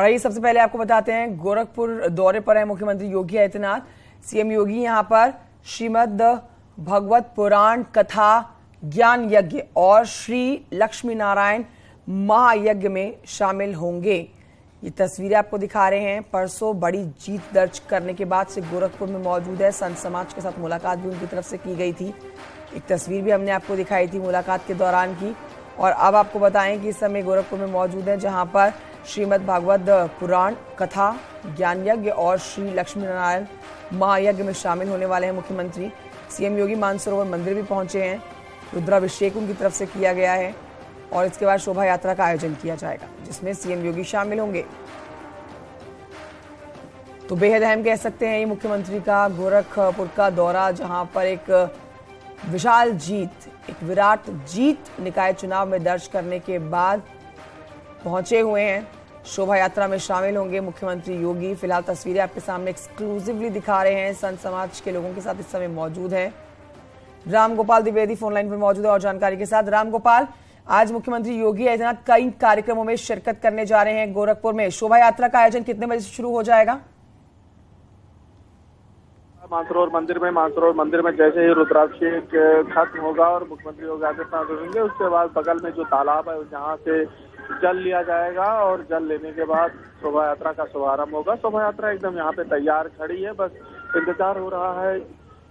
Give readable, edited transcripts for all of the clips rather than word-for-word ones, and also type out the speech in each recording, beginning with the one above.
और आइए सबसे पहले आपको बताते हैं, गोरखपुर दौरे पर है मुख्यमंत्री योगी आदित्यनाथ। सीएम योगी यहां पर श्रीमद् भगवत पुराण कथा ज्ञान यज्ञ और श्री लक्ष्मी नारायण महायज्ञ में शामिल होंगे। ये तस्वीरें आपको दिखा रहे हैं। परसों बड़ी जीत दर्ज करने के बाद से गोरखपुर में मौजूद है। संत समाज के साथ मुलाकात भी उनकी तरफ से की गई थी। एक तस्वीर भी हमने आपको दिखाई थी मुलाकात के दौरान की। और अब आपको बताएं कि इस समय गोरखपुर में मौजूद है, जहां पर श्रीमद् भागवत पुराण कथा ज्ञान यज्ञ और श्री लक्ष्मी नारायण महायज्ञ में शामिल होने वाले हैं मुख्यमंत्री। सीएम योगी मानसरोवर मंदिर भी पहुंचे हैं। रुद्राभिषेक उनकी तरफ से किया गया है और इसके बाद शोभा यात्रा का आयोजन किया जाएगा, जिसमें सीएम योगी शामिल होंगे। तो बेहद अहम कह सकते हैं ये मुख्यमंत्री का गोरखपुर का दौरा, जहां पर एक विशाल जीत, एक विराट जीत निकाय चुनाव में दर्ज करने के बाद पहुंचे हुए हैं। शोभा यात्रा में शामिल होंगे मुख्यमंत्री योगी। फिलहाल तस्वीरें आपके सामने एक्सक्लूसिवली दिखा रहे हैं। संत समाज के लोगों के साथ इस समय मौजूद हैं राम गोपाल द्विवेदी फोन लाइन पर मौजूद है और जानकारी के साथ। राम गोपाल, आज मुख्यमंत्री योगी आदित्यनाथ कई कार्यक्रमों में शिरकत करने जा रहे हैं गोरखपुर में। शोभा यात्रा का आयोजन कितने बजे से शुरू हो जाएगा? मानसरोवर मंदिर में जैसे ही रुद्राभिषेक खत्म होगा और मुख्यमंत्री योगी आदित्यनाथ होंगे, उसके बाद बगल में जो तालाब है जहाँ से जल लिया जाएगा और जल लेने के बाद शोभा यात्रा का शुभारंभ होगा। शोभा यात्रा एकदम यहाँ पे तैयार खड़ी है, बस इंतजार हो रहा है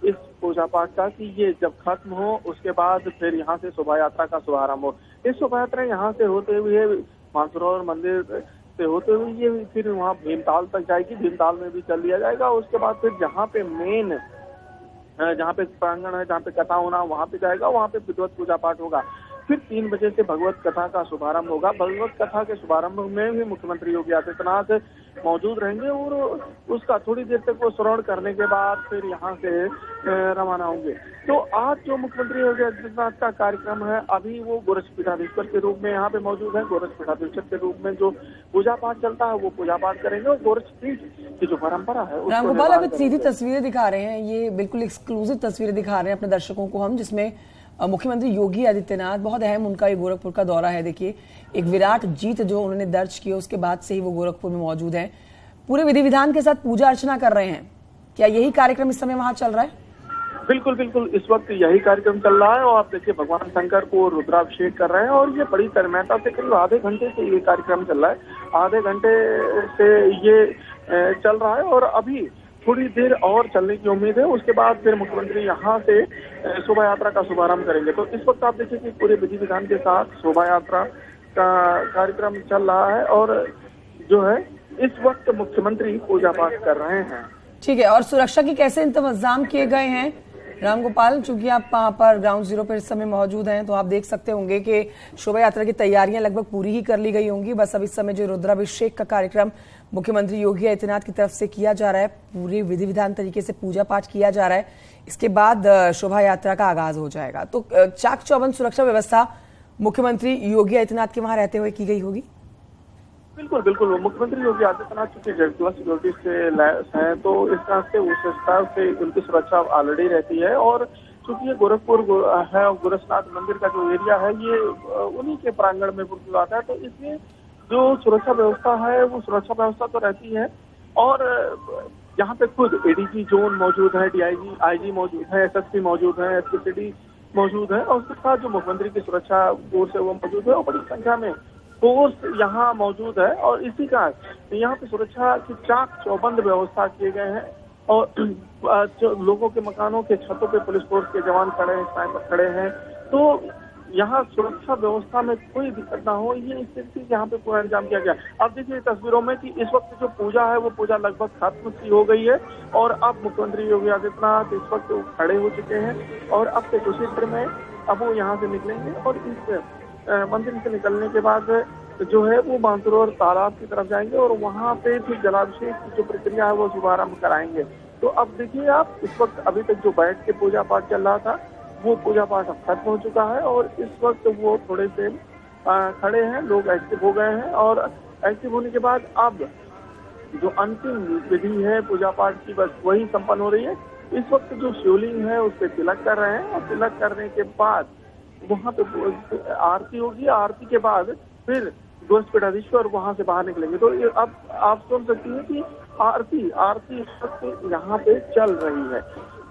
इस पूजा पाठ का कि ये जब खत्म हो उसके बाद फिर यहाँ से शोभा यात्रा का शुभारंभ हो। इस शोभा यात्रा यहाँ से होते हुए मानसरोवर मंदिर से होते हुए ये फिर वहाँ भीमताल तक जाएगी। भीमताल में भी चल लिया जाएगा। उसके बाद फिर जहाँ पे मेन जहाँ पे प्रांगण है, जहाँ पे कथा होना, वहाँ पे जाएगा। वहाँ पे विधिवत पूजा पाठ होगा। फिर 3 बजे से भगवत कथा का शुभारंभ होगा। भगवत कथा के शुभारंभ में भी मुख्यमंत्री योगी आदित्यनाथ मौजूद रहेंगे और उसका थोड़ी देर तक वो श्रवण करने के बाद फिर यहाँ से रवाना होंगे। तो आज जो मुख्यमंत्री योगी आदित्यनाथ का कार्यक्रम है, अभी वो गोरक्ष पीठाधीश्वर के रूप में यहाँ पे मौजूद है। गोरक्ष पीठाधीश्वर के रूप में जो पूजा पाठ चलता है वो पूजा पाठ करेंगे और गोरक्ष पीठ की जो परंपरा है। राम गोपाल, अभी सीधी तस्वीरें दिखा रहे हैं, ये बिल्कुल एक्सक्लूसिव तस्वीरें दिखा रहे हैं अपने दर्शकों को हम, जिसमें मुख्यमंत्री योगी आदित्यनाथ, बहुत अहम उनका ये गोरखपुर का दौरा है। देखिए, एक विराट जीत जो उन्होंने दर्ज की, उसके बाद से ही वो गोरखपुर में मौजूद हैं। पूरे विधि विधान के साथ पूजा अर्चना कर रहे हैं। क्या यही कार्यक्रम इस समय वहां चल रहा है? बिल्कुल इस वक्त यही कार्यक्रम चल रहा है और आप देखिए भगवान शंकर को रुद्राभिषेक कर रहे हैं और ये बड़ी तन्मयता से करीब आधे घंटे से ये कार्यक्रम चल रहा है। आधे घंटे से ये चल रहा है और अभी थोड़ी देर और चलने की उम्मीद है। उसके बाद फिर मुख्यमंत्री यहाँ से शोभा यात्रा का शुभारंभ करेंगे। तो इस वक्त आप देखिए कि पूरे विधि विधान के साथ शोभा यात्रा का कार्यक्रम चल रहा है और जो है इस वक्त मुख्यमंत्री पूजा पाठ कर रहे हैं। ठीक है, और सुरक्षा के कैसे इंतजाम किए गए हैं राम गोपाल? चूंकि आप वहां पर ग्राउंड जीरो पर इस समय मौजूद हैं, तो आप देख सकते होंगे कि शोभा यात्रा की तैयारियां लगभग पूरी ही कर ली गई होंगी। बस अब इस समय जो रुद्राभिषेक का कार्यक्रम मुख्यमंत्री योगी आदित्यनाथ की तरफ से किया जा रहा है, पूरी विधि विधान तरीके से पूजा पाठ किया जा रहा है, इसके बाद शोभा यात्रा का आगाज हो जाएगा। तो चाक चौबंद सुरक्षा व्यवस्था मुख्यमंत्री योगी आदित्यनाथ के वहां रहते हुए की गई होगी? बिल्कुल मुख्यमंत्री योगी आदित्यनाथ चूंकि जेड+ सिक्योरिटी से लैस हैं, तो इस तरह से उस हिसाब से उनकी सुरक्षा ऑलरेडी रहती है। और चूंकि ये गोरखपुर है और गोरखनाथ मंदिर का जो एरिया है ये उन्हीं के प्रांगण में आता है, तो इसलिए जो सुरक्षा व्यवस्था है वो सुरक्षा व्यवस्था तो रहती है। और यहाँ पे खुद एडीजी जोन मौजूद है, डीआईजी आईजी मौजूद है, एसएसपी मौजूद है, एसपीसीडी मौजूद है और उसके साथ जो मुख्यमंत्री की सुरक्षा फोर्स है वो मौजूद है और बड़ी संख्या में फोर्स यहाँ मौजूद है। और इसी का यहाँ पे सुरक्षा की चाक चौबंद व्यवस्था किए गए हैं और जो लोगों के मकानों के छतों पे पुलिस फोर्स के जवान खड़े हैं, स्नाइपर खड़े हैं। तो यहाँ सुरक्षा व्यवस्था में कोई दिक्कत ना हो, ये स्थिति यहाँ पे पूरा इंतजाम किया गया। अब देखिए तस्वीरों में कि इस वक्त जो पूजा है वो पूजा लगभग खत्म सी हो गई है और अब मुख्यमंत्री योगी आदित्यनाथ इस वक्त खड़े हो चुके हैं और अब से कुछ देर में अब वो यहाँ से निकलेंगे और इस मंदिर से निकलने के बाद जो है वो मानसरोवर तालाब की तरफ जाएंगे और वहाँ पे फिर जलाभिषेक की जो प्रक्रिया है वो शुभारंभ कराएंगे। तो अब देखिए आप, इस वक्त अभी तक जो बैठ के पूजा पाठ चल रहा था वो पूजा पाठ अब खत्म हो चुका है और इस वक्त वो थोड़े से खड़े हैं, लोग एक्टिव हो गए हैं और एक्टिव होने के बाद अब जो अंतिम विधि है पूजा पाठ की बस वही संपन्न हो रही है। इस वक्त जो शिवलिंग है उस पर तिलक कर रहे हैं और तिलक करने के बाद वहाँ पे आरती होगी। आरती के बाद फिर गोरखपीठाधीश्वर वहां से बाहर निकलेंगे। तो ये अब आप सुन सकती हैं कि आरती इस वक्त यहाँ पे चल रही है।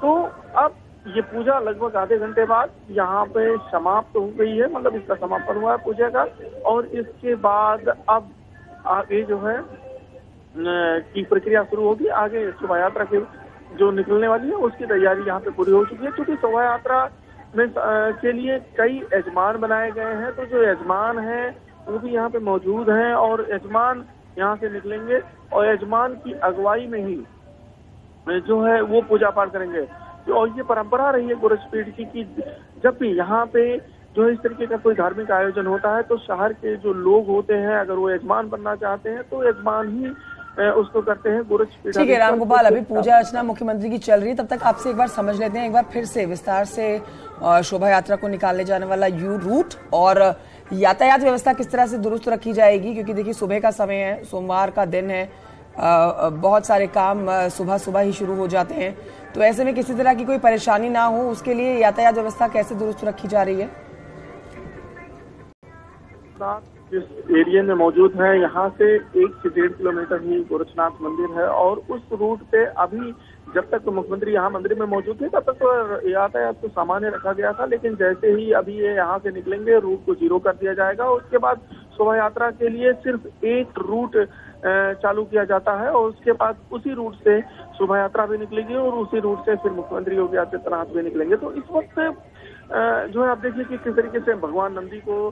तो अब ये पूजा लगभग आधे घंटे बाद यहाँ पे समाप्त हो गई है, मतलब इसका समापन हुआ है पूजा का। और इसके बाद अब आगे जो है की प्रक्रिया शुरू होगी। आगे शोभा यात्रा की जो निकलने वाली है उसकी तैयारी यहाँ पे पूरी हो चुकी है। क्योंकि शोभा यात्रा में के लिए कई यजमान बनाए गए हैं, तो जो यजमान हैं वो भी यहाँ पे मौजूद हैं और यजमान यहाँ से निकलेंगे और यजमान की अगुवाई में ही जो है वो पूजा पाठ करेंगे। और ये परंपरा रही है गोरक्षपीठ की कि जब भी यहाँ पे जो इस तरीके का कोई धार्मिक आयोजन होता है तो शहर के जो लोग होते हैं, अगर वो यजमान बनना चाहते हैं तो यजमान ही उसको करते हैं गोरक्षपीठ। ठीक है रामगोपाल, अभी पूजा अर्चना मुख्यमंत्री की चल रही है, तब तक आपसे एक बार समझ लेते हैं एक बार फिर से विस्तार से शोभा यात्रा को निकालने जाने वाला रूट और यातायात व्यवस्था किस तरह से दुरुस्त रखी जाएगी। क्योंकि देखिए सुबह का समय है, सोमवार का दिन है, बहुत सारे काम सुबह सुबह ही शुरू हो जाते हैं, तो ऐसे में किसी तरह की कोई परेशानी ना हो उसके लिए यातायात व्यवस्था कैसे दुरुस्त रखी जा रही है? जिस एरिया में मौजूद है यहाँ से 1 से 1.5 किलोमीटर ही गोरक्षनाथ मंदिर है और उस रूट पे अभी जब तक तो मुख्यमंत्री यहाँ मंदिर में मौजूद थे तब तक तो यातायात तो सामान्य रखा गया था। लेकिन जैसे ही अभी ये यहाँ से निकलेंगे रूट को 0 कर दिया जाएगा और उसके बाद शोभा यात्रा के लिए सिर्फ एक रूट चालू किया जाता है और उसके बाद उसी रूट से शोभा यात्रा भी निकलेगी और उसी रूट से फिर मुख्यमंत्री योगी आदित्यनाथ भी निकलेंगे। तो इस वक्त जो है आप देखिए कि किस तरीके से भगवान नंदी को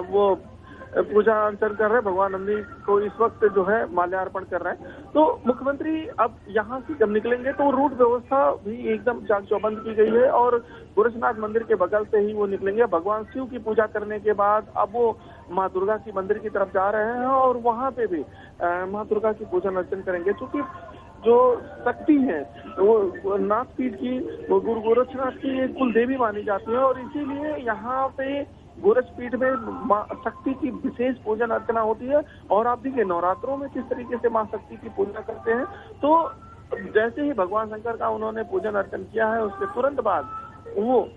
वो पूजा अर्चन कर रहे हैं, भगवान नंदी को इस वक्त जो है माल्यार्पण कर रहे हैं। तो मुख्यमंत्री अब यहाँ से जब निकलेंगे तो रूट व्यवस्था भी एकदम चाक चौबंद की गई है और गोरक्षनाथ मंदिर के बगल से ही वो निकलेंगे। भगवान शिव की पूजा करने के बाद अब वो माँ दुर्गा की मंदिर की तरफ जा रहे हैं और वहाँ पे भी माँ दुर्गा की पूजन अर्चन करेंगे। क्योंकि जो शक्ति है वो नाथपीठ की, वो गुरु गोरक्षनाथ की कुल देवी मानी जाती है और इसीलिए यहाँ पे गोरक्षपीठ में माँ शक्ति की विशेष पूजन अर्चना होती है। और आप देखिए नवरात्रों में किस तरीके से माँ शक्ति की पूजा करते हैं। तो जैसे ही भगवान शंकर का उन्होंने पूजन अर्चन किया है उसके तुरंत बाद वो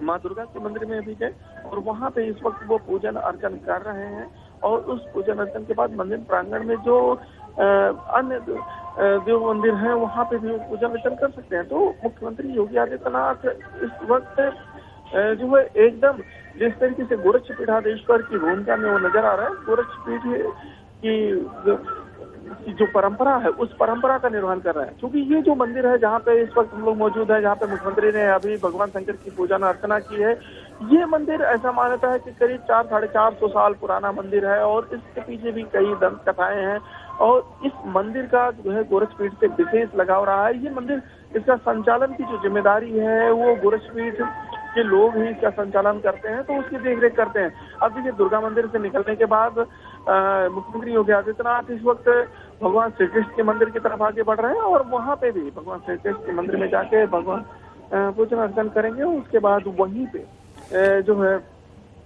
माँ दुर्गा के मंदिर में भी गए और वहाँ पे इस वक्त वो पूजन अर्चन कर रहे हैं। और उस पूजन अर्चन के बाद मंदिर प्रांगण में जो अन्य देव मंदिर हैं वहाँ पे भी पूजन अर्चन कर सकते हैं। तो मुख्यमंत्री योगी आदित्यनाथ इस वक्त जो है एकदम जिस तरीके से गोरक्षपीठाधीश्वर की भूमिका में वो नजर आ रहा है, गोरक्षपीठ की जो परंपरा है उस परंपरा का निर्वहन कर रहा है। क्योंकि ये जो मंदिर है जहाँ पे इस वक्त हम लोग मौजूद है, जहाँ पे मुख्यमंत्री ने अभी भगवान शंकर की पूजा अर्चना की है, ये मंदिर ऐसा मान्यता है कि करीब 400-450 साल पुराना मंदिर है और इसके पीछे भी कई दंत कथाएं हैं। और इस मंदिर का जो है गोरक्षपीठ से विशेष लगाव रहा है। ये मंदिर, इसका संचालन की जो जिम्मेदारी है वो गोरक्षपीठ के लोग ही इसका संचालन करते हैं, तो उसकी देखरेख करते हैं। अब देखिए दुर्गा मंदिर से निकलने के बाद मुख्यमंत्री योगी आदित्यनाथ इस वक्त भगवान श्री कृष्ण के मंदिर की तरफ आगे बढ़ रहे हैं और वहाँ पे भी भगवान श्री कृष्ण के मंदिर में जाके भगवान पूजन अर्चन करेंगे। और उसके बाद वहीं पे जो है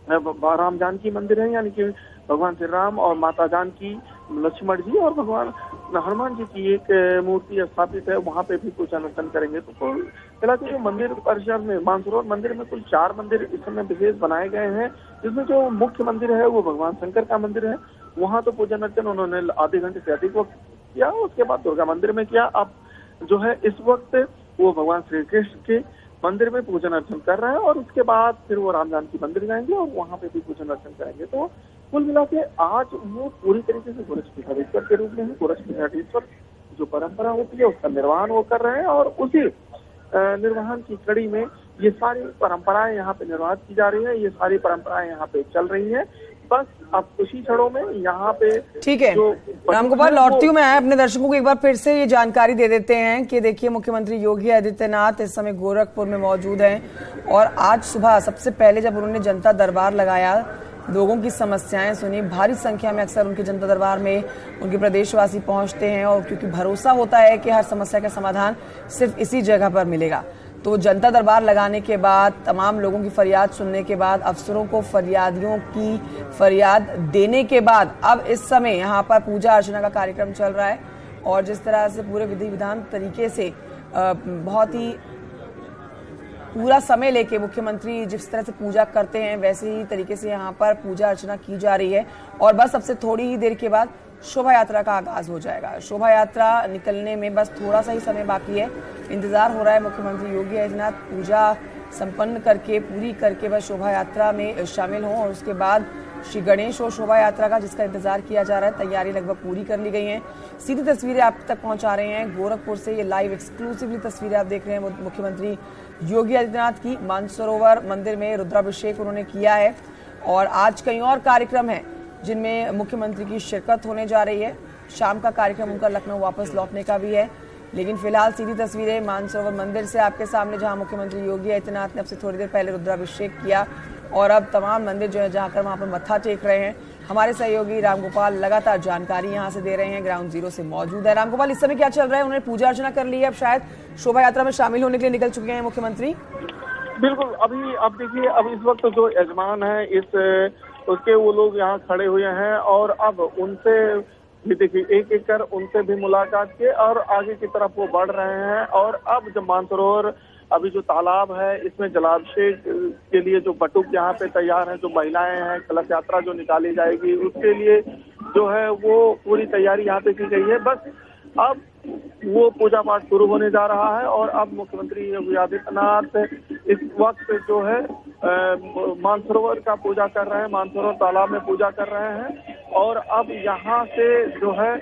राम जानकी मंदिर है, यानी कि भगवान श्री राम और माता जानकी, लक्ष्मण जी और भगवान हनुमान जी की एक मूर्ति स्थापित है, वहाँ पे भी पूजन अर्चन करेंगे। तो फिलहाल जो मंदिर परिसर में मानसरोवर मंदिर में कुल 4 मंदिर इस समय विशेष बनाए गए हैं, जिसमें जो मुख्य मंदिर है वो भगवान शंकर का मंदिर है। वहाँ तो पूजन अर्चन उन्होंने आधे घंटे से अधिक वक्त किया, उसके बाद दुर्गा मंदिर में किया। अब जो है इस वक्त वो भगवान श्री कृष्ण के मंदिर में पूजन अर्चन कर रहे हैं और उसके बाद फिर वो राम जानकी मंदिर जाएंगे और वहाँ पे भी पूजन अर्चन करेंगे। तो कुल मिला के आज वो पूरी तरीके से गोरक्षपीठाधीश्वर के रूप में है। गोरक्षपीठाधीश्वर जो परंपरा होती है उसका निर्वहन वो कर रहे हैं और उसी निर्वहन की कड़ी में ये सारी परंपराएं यहाँ पे निर्वाहित की जा रही है, ये सारी परंपराएं यहाँ पे चल रही है। बस अब कुछ ही क्षणों में यहाँ पे ठीक है रामगोपाल, लौटती हूँ मैं अपने दर्शकों को एक बार फिर से ये जानकारी दे देते हैं कि देखिए मुख्यमंत्री योगी आदित्यनाथ इस समय गोरखपुर में मौजूद हैं और आज सुबह सबसे पहले जब उन्होंने जनता दरबार लगाया, लोगों की समस्याएं सुनी, भारी संख्या में अक्सर उनके जनता दरबार में उनके प्रदेशवासी पहुंचते हैं और क्योंकि भरोसा होता है कि हर समस्या का समाधान सिर्फ इसी जगह पर मिलेगा। तो जनता दरबार लगाने के बाद, तमाम लोगों की फरियाद सुनने के बाद, अफसरों को फरियादियों की फरियाद देने के बाद अब इस समय यहाँ पर पूजा अर्चना का कार्यक्रम चल रहा है और जिस तरह से पूरे विधि विधान तरीके से बहुत ही पूरा समय लेके मुख्यमंत्री जिस तरह से पूजा करते हैं वैसे ही तरीके से यहाँ पर पूजा अर्चना की जा रही है। और बस अब से थोड़ी ही देर के बाद शोभा यात्रा का आगाज हो जाएगा। शोभा यात्रा निकलने में बस थोड़ा सा ही समय बाकी है। इंतजार हो रहा है मुख्यमंत्री योगी आदित्यनाथ पूजा संपन्न करके पूरी करके बस शोभा यात्रा में शामिल हों और उसके बाद श्री गणेश और शोभा यात्रा का जिसका इंतजार किया जा रहा है, तैयारी लगभग पूरी कर ली गई हैं। सीधी तस्वीरें आप तक पहुंचा रहे हैं गोरखपुर से। ये लाइव एक्सक्लूसिवली तस्वीरें आप देख रहे हैं मुख्यमंत्री योगी आदित्यनाथ की। मानसरोवर मंदिर में रुद्राभिषेक उन्होंने किया है और आज कई और कार्यक्रम हैं जिनमें मुख्यमंत्री की शिरकत होने जा रही है। शाम का कार्यक्रम उनका लखनऊ वापस लौटने का भी है, लेकिन फिलहाल सीधी तस्वीरें मानसरोवर मंदिर से आपके सामने, जहां मुख्यमंत्री योगी आदित्यनाथ ने अब से थोड़ी देर पहले रुद्राभिषेक किया और अब तमाम मंदिर जो है जाकर वहां पर मत्था टेक रहे हैं। हमारे सहयोगी रामगोपाल लगातार जानकारी यहां से दे रहे हैं, ग्राउंड जीरो से मौजूद है। रामगोपाल, इस समय क्या चल रहा है? उन्होंने पूजा अर्चना कर ली है, अब शायद शोभा यात्रा में शामिल होने के लिए निकल चुके हैं मुख्यमंत्री। बिल्कुल, अभी अब देखिए, अब इस वक्त जो यजमान है उसके वो लोग यहाँ खड़े हुए हैं और अब उनसे भी देखिए एक एक कर उनसे भी मुलाकात किए और आगे की तरफ वो बढ़ रहे हैं। और अब जब मानसरोवर अभी जो तालाब है इसमें जलाभिषेक के लिए जो बटुक यहाँ पे तैयार है, जो महिलाएं हैं, कलश यात्रा जो निकाली जाएगी उसके लिए जो है वो पूरी तैयारी यहाँ पे की गई है। बस अब वो पूजा पाठ शुरू होने जा रहा है और अब मुख्यमंत्री योगी आदित्यनाथ इस वक्त जो है मानसरोवर का पूजा कर रहे हैं, मानसरोवर तालाब में पूजा कर रहे हैं और अब यहाँ से जो है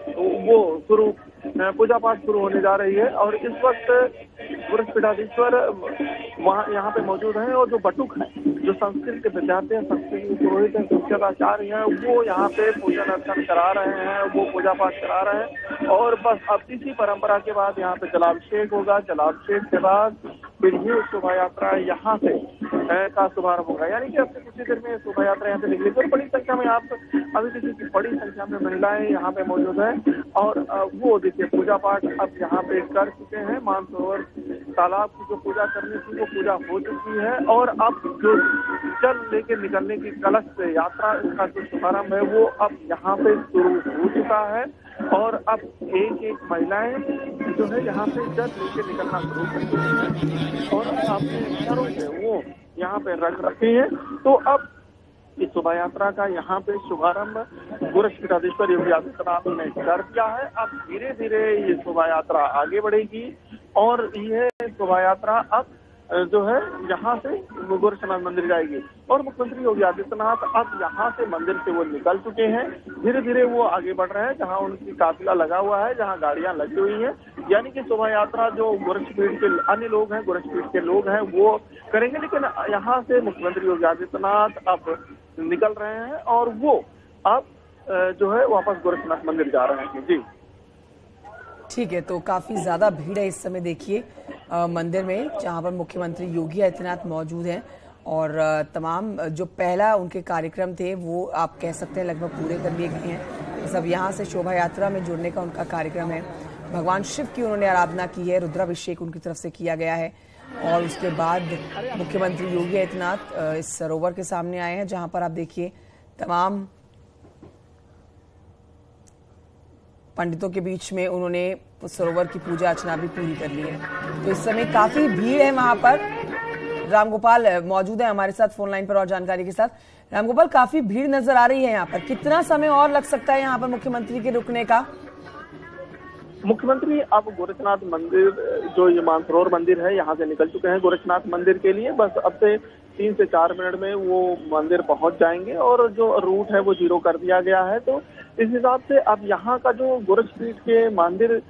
वो पूजा पाठ शुरू होने जा रही है। और इस वक्त गुरुपीठाधीश्वर वहाँ यहाँ पे मौजूद हैं और जो बटुक है, जो संस्कृत के विद्यार्थी हैं, संस्कृत के पुरोहित हैं, शिक्षक आचार्य हैं, वो यहाँ पे पूजन अर्चन करा रहे हैं, वो पूजा पाठ करा रहे हैं। और बस अब इसी परंपरा के बाद यहाँ पे जलाभिषेक होगा। जलाभिषेक के बाद फिर ये शोभा यात्रा यहाँ से का शुभारंभ होगा, यानी कि अब से कुछ ही देर में शोभा यात्रा यहाँ से निकलेगी। और बड़ी संख्या में आप अभी देखिए कि बड़ी संख्या में महिलाएं यहाँ पे मौजूद हैं और वो देखिए पूजा पाठ अब यहाँ पे कर चुके हैं। मानसरोवर तालाब की जो पूजा करनी थी वो पूजा हो चुकी है और अब जो जल लेके निकलने की कलश से यात्रा का जो शुभारंभ है वो अब यहाँ पे शुरू हो चुका है। और अब एक एक महिलाएं जो है यहाँ पे जल लेके निकलना शुरू कर चुकी हैं और अपने घरों से वो यहाँ पे रख रखे हैं। तो अब इस शोभा यात्रा का यहाँ पे शुभारंभ गुरुपीठाधीश्वर योगी आदित्यनाथ ने कर दिया है। अब धीरे धीरे ये शोभा यात्रा आगे बढ़ेगी और यह शोभा यात्रा अब जो है यहाँ से गोरक्षनाथ मंदिर जाएगी। और मुख्यमंत्री योगी आदित्यनाथ अब यहाँ से मंदिर से वो निकल चुके हैं, धीरे धीरे वो आगे बढ़ रहे हैं जहाँ उनकी काफिला लगा हुआ है, जहाँ गाड़ियां लगी हुई हैं। यानी कि शोभा यात्रा जो गोरक्षपीठ के अन्य लोग हैं, गोरक्षपीठ के लोग हैं वो करेंगे, लेकिन यहाँ से मुख्यमंत्री योगी आदित्यनाथ अब निकल रहे हैं और वो अब जो है वापस गोरक्षनाथ मंदिर जा रहे हैं। जी ठीक है, तो काफी ज्यादा भीड़ है इस समय देखिए मंदिर में, जहां पर मुख्यमंत्री योगी आदित्यनाथ मौजूद हैं और तमाम जो पहला उनके कार्यक्रम थे वो आप कह सकते हैं लगभग पूरे कर लिए गए हैं। सब यहाँ से शोभा यात्रा में जुड़ने का उनका कार्यक्रम है। भगवान शिव की उन्होंने आराधना की है, रुद्राभिषेक उनकी तरफ से किया गया है और उसके बाद मुख्यमंत्री योगी आदित्यनाथ इस सरोवर के सामने आए हैं, जहां पर आप देखिए तमाम पंडितों के बीच में उन्होंने सरोवर की पूजा अर्चना भी पूरी कर ली है। तो इस समय काफी भीड़ है वहां पर। रामगोपाल मौजूद है हमारे साथ फोन लाइन पर और जानकारी के साथ। रामगोपाल, काफी भीड़ नजर आ रही है यहाँ पर, कितना समय और लग सकता है यहाँ पर मुख्यमंत्री के रुकने का? मुख्यमंत्री अब गोरक्षनाथ मंदिर जो ये मानसरोवर मंदिर है यहाँ से निकल चुके हैं गोरक्षनाथ मंदिर के लिए। बस अब से 3 से 4 मिनट में वो मंदिर पहुंच जाएंगे और जो रूट है वो जीरो कर दिया गया है। तो इस हिसाब से अब यहाँ का जो गोरक्षपीठ के मंदिर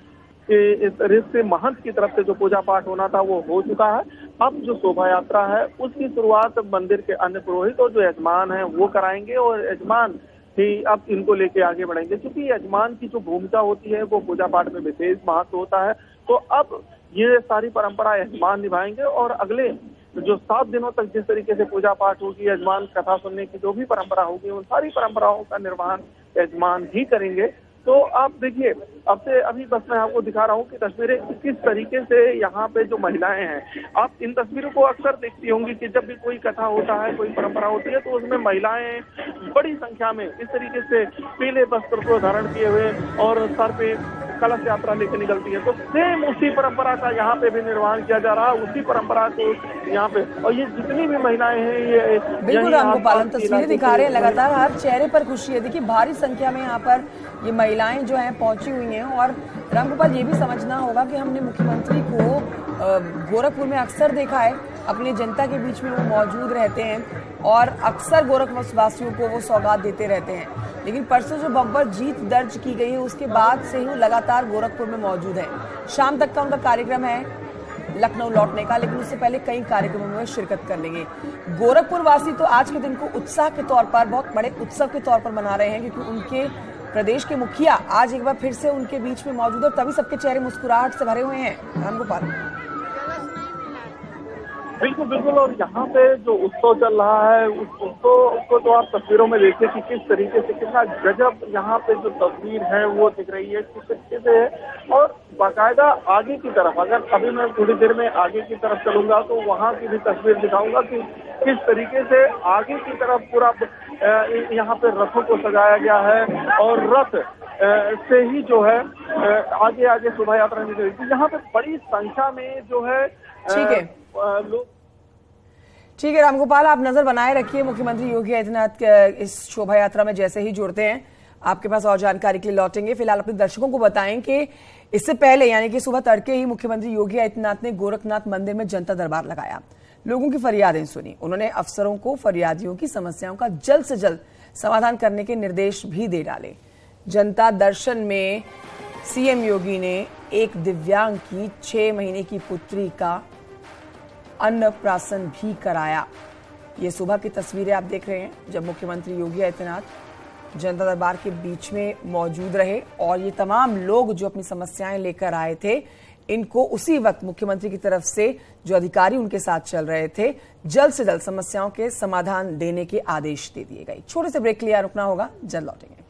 के महंत की तरफ से जो पूजा पाठ होना था वो हो चुका है। अब जो शोभा यात्रा है उसकी शुरुआत मंदिर के अन्य पुरोहित और जो यजमान है वो कराएंगे और यजमान ही अब इनको लेके आगे बढ़ेंगे, क्योंकि यजमान की जो भूमिका होती है वो पूजा पाठ में विशेष महत्व होता है। तो अब ये सारी परंपरा यजमान निभाएंगे और अगले जो 7 दिनों तक जिस तरीके से पूजा पाठ होगी, यजमान कथा सुनने की जो भी परंपरा होगी, उन सारी परंपराओं का निर्वहन यजमान ही करेंगे। तो आप देखिए, अब से अभी बस मैं आपको दिखा रहा हूँ कि तस्वीरें किस तरीके से यहाँ पे जो महिलाएं हैं, आप इन तस्वीरों को अक्सर देखती होंगी कि जब भी कोई कथा होता है, कोई परंपरा होती है, तो उसमें महिलाएं बड़ी संख्या में इस तरीके से पीले वस्त्र को धारण किए हुए और सर पे कलश यात्रा लेकर निकलती है। तो सेम उसी परंपरा का यहाँ पे भी निर्वहन किया जा रहा है, उसी परंपरा को यहाँ पे। और ये जितनी भी महिलाएं हैं ये बिल्कुल रामगोपाल, हम तस्वीरें दिखा रहे हैं, लगातार हर चेहरे पर खुशी है। देखिए भारी संख्या में यहाँ पर ये महिलाएं जो हैं पहुंची हुई हैं। और रामगोपाल ये भी समझना होगा कि हमने मुख्यमंत्री को गोरखपुर में अक्सर देखा है, अपनी जनता के बीच में वो मौजूद रहते हैं और अक्सर गोरखवासियों को वो सौगात देते रहते हैं। लेकिन परसों जो बम्पर जीत दर्ज की गई है उसके बाद से ही वो लगातार गोरखपुर में मौजूद है। शाम तक का उनका कार्यक्रम है लखनऊ लौटने का, लेकिन उससे पहले कई कार्यक्रमों में शिरकत कर लेंगे। गोरखपुर वासी तो आज के दिन को उत्साह के तौर पर, बहुत बड़े उत्सव के तौर पर मना रहे हैं, क्योंकि उनके प्रदेश के मुखिया आज एक बार फिर से उनके बीच में मौजूद है और तभी सबके चेहरे मुस्कुराहट से भरे हुए हैं। रामगोपाल बिल्कुल बिल्कुल। और यहाँ पे जो उत्सव चल रहा है उस उत्सव को तो आप तस्वीरों में देखिए कि किस तरीके से, कितना गजब यहाँ पे जो तस्वीर है वो दिख रही है, किस तरीके से है। और बाकायदा आगे की तरफ, अगर अभी मैं थोड़ी देर में आगे की तरफ चलूंगा तो वहाँ की भी तस्वीर दिखाऊंगा कि किस तरीके से आगे की तरफ पूरा यहाँ पे रथों को सजाया गया है और रथ से ही जो है आगे आगे शोभा यात्रा निकल रही थी। यहाँ पे बड़ी संख्या में जो है लोग। ठीक है रामगोपाल, आप नजर बनाए रखिए। मुख्यमंत्री योगी आदित्यनाथ इस शोभा यात्रा में जैसे ही जुड़ते हैं आपके पास और जानकारी के लिए लौटेंगे। फिलहाल अपने दर्शकों को बताएं कि इससे पहले यानी कि सुबह तड़के ही मुख्यमंत्री योगी आदित्यनाथ ने गोरखनाथ मंदिर में जनता दरबार लगाया, लोगों की फरियादें सुनी। उन्होंने अफसरों को फरियादियों की समस्याओं का जल्द से जल्द समाधान करने के निर्देश भी दे डाले। जनता दर्शन में सीएम योगी ने एक दिव्यांग की 6 महीने की पुत्री का अन्नप्राशन भी कराया। ये सुबह की तस्वीरें आप देख रहे हैं जब मुख्यमंत्री योगी आदित्यनाथ जनता दरबार के बीच में मौजूद रहे और ये तमाम लोग जो अपनी समस्याएं लेकर आए थे इनको उसी वक्त मुख्यमंत्री की तरफ से जो अधिकारी उनके साथ चल रहे थे जल्द से जल्द समस्याओं के समाधान देने के आदेश दे दिए गए। छोटे से ब्रेक के लिए रुकना होगा, जल्द लौटेंगे।